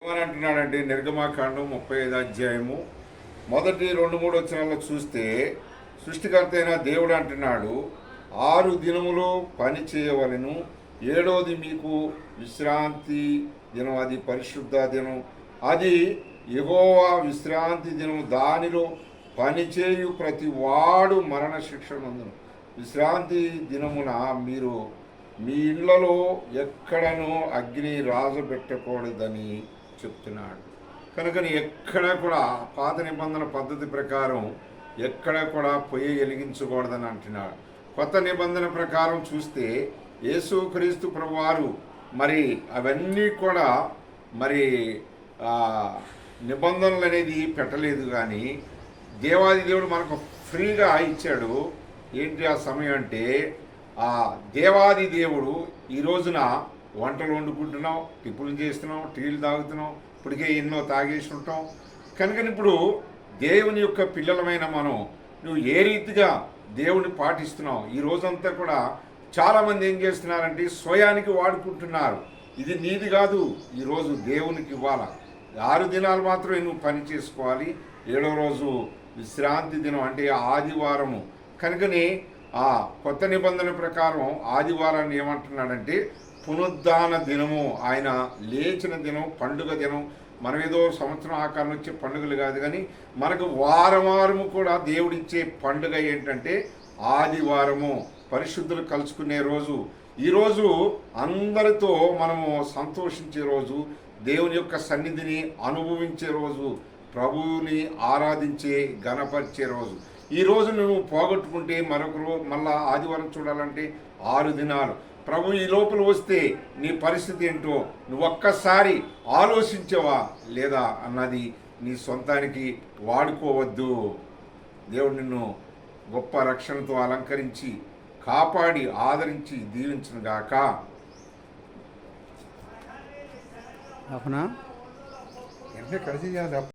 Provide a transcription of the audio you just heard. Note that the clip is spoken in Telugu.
ఏమని అంటున్నాడంటే నిర్గమాకాండం 35 అధ్యాయము మొదటి 2-3 వచనాల్లో చూస్తే సృష్టికర్త అయిన దేవుడు అంటున్నాడు, 6 దినములు పని చేయవలెను, 7వది మీకు విశ్రాంతి దినం, అది పరిశుద్ధ దినం, అది యెహోవా విశ్రాంతి దినం, దానిలో పనిచేయు ప్రతి వాడు మరణ శిక్ష నందును. విశ్రాంతి దినమున మీరు మీ ఇళ్లలో ఎక్కడనూ అగ్ని రాజబెట్టకూడదని చెప్తున్నాడు. కనుకని ఎక్కడ కూడా పాత నిబంధన పద్ధతి ప్రకారం ఎక్కడ కూడా పొయ్యి వెలిగించకూడదని అంటున్నాడు. కొత్త నిబంధన ప్రకారం చూస్తే యేసుక్రీస్తు ప్రభువారు మరి అవన్నీ కూడా మరి నిబంధనలు అనేది పెట్టలేదు, కానీ దేవాది దేవుడు మనకు ఫ్రీగా ఇచ్చాడు. ఏంటి ఆ సమయం అంటే, ఆ దేవాది దేవుడు ఈ రోజున వంటలు వండుకుంటున్నాం, టిప్పులు చేస్తున్నాం, టీలు తాగుతున్నాం, ఇప్పటికే ఎన్నో తాగేసి ఉంటాం. కనుక ఇప్పుడు దేవుని యొక్క పిల్లలమైన మనం నువ్వు ఏ రీతిగా దేవుని పాటిస్తున్నావు? ఈ రోజంతా కూడా చాలామంది ఏం చేస్తున్నారంటే స్వయానికి వాడుకుంటున్నారు. ఇది నీది కాదు, ఈరోజు దేవునికి ఇవ్వాల. 6 దినాలు మాత్రమే నువ్వు పని చేసుకోవాలి, 7వ రోజు విశ్రాంతి దినం అంటే ఆదివారము. కనుకని ఆ కొత్త నిబంధన ప్రకారం ఆదివారాన్ని ఏమంటున్నాడంటే పునరుద్ధాన దినము, ఆయన లేచిన దినం, పండుగ దినం. మనం ఏదో సంవత్సరం ఆకారం వచ్చే పండుగలు కాదు, కానీ మనకు వారము కూడా దేవుడిచ్చే పండుగ ఏంటంటే ఆదివారము, పరిశుద్ధులు కలుసుకునే రోజు. ఈరోజు అందరితో మనము సంతోషించే రోజు, దేవుని యొక్క సన్నిధిని అనుభవించే రోజు, ప్రభువుని ఆరాధించే గణపరిచే రోజు. ఈ రోజు నువ్వు పోగొట్టుకుంటే మరొక రోజు మళ్ళా ఆదివారం చూడాలంటే 6 దినాలు. ప్రభు ఈ లోపల వస్తే నీ పరిస్థితి ఏంటో నువ్వు ఒక్కసారి ఆలోచించవా లేదా అన్నది నీ సొంతానికి వాడుకోవద్దు. దేవుడు నిన్ను గొప్ప రక్షణతో అలంకరించి కాపాడి ఆదరించి దీవించును గాక. అవునా? కలిసి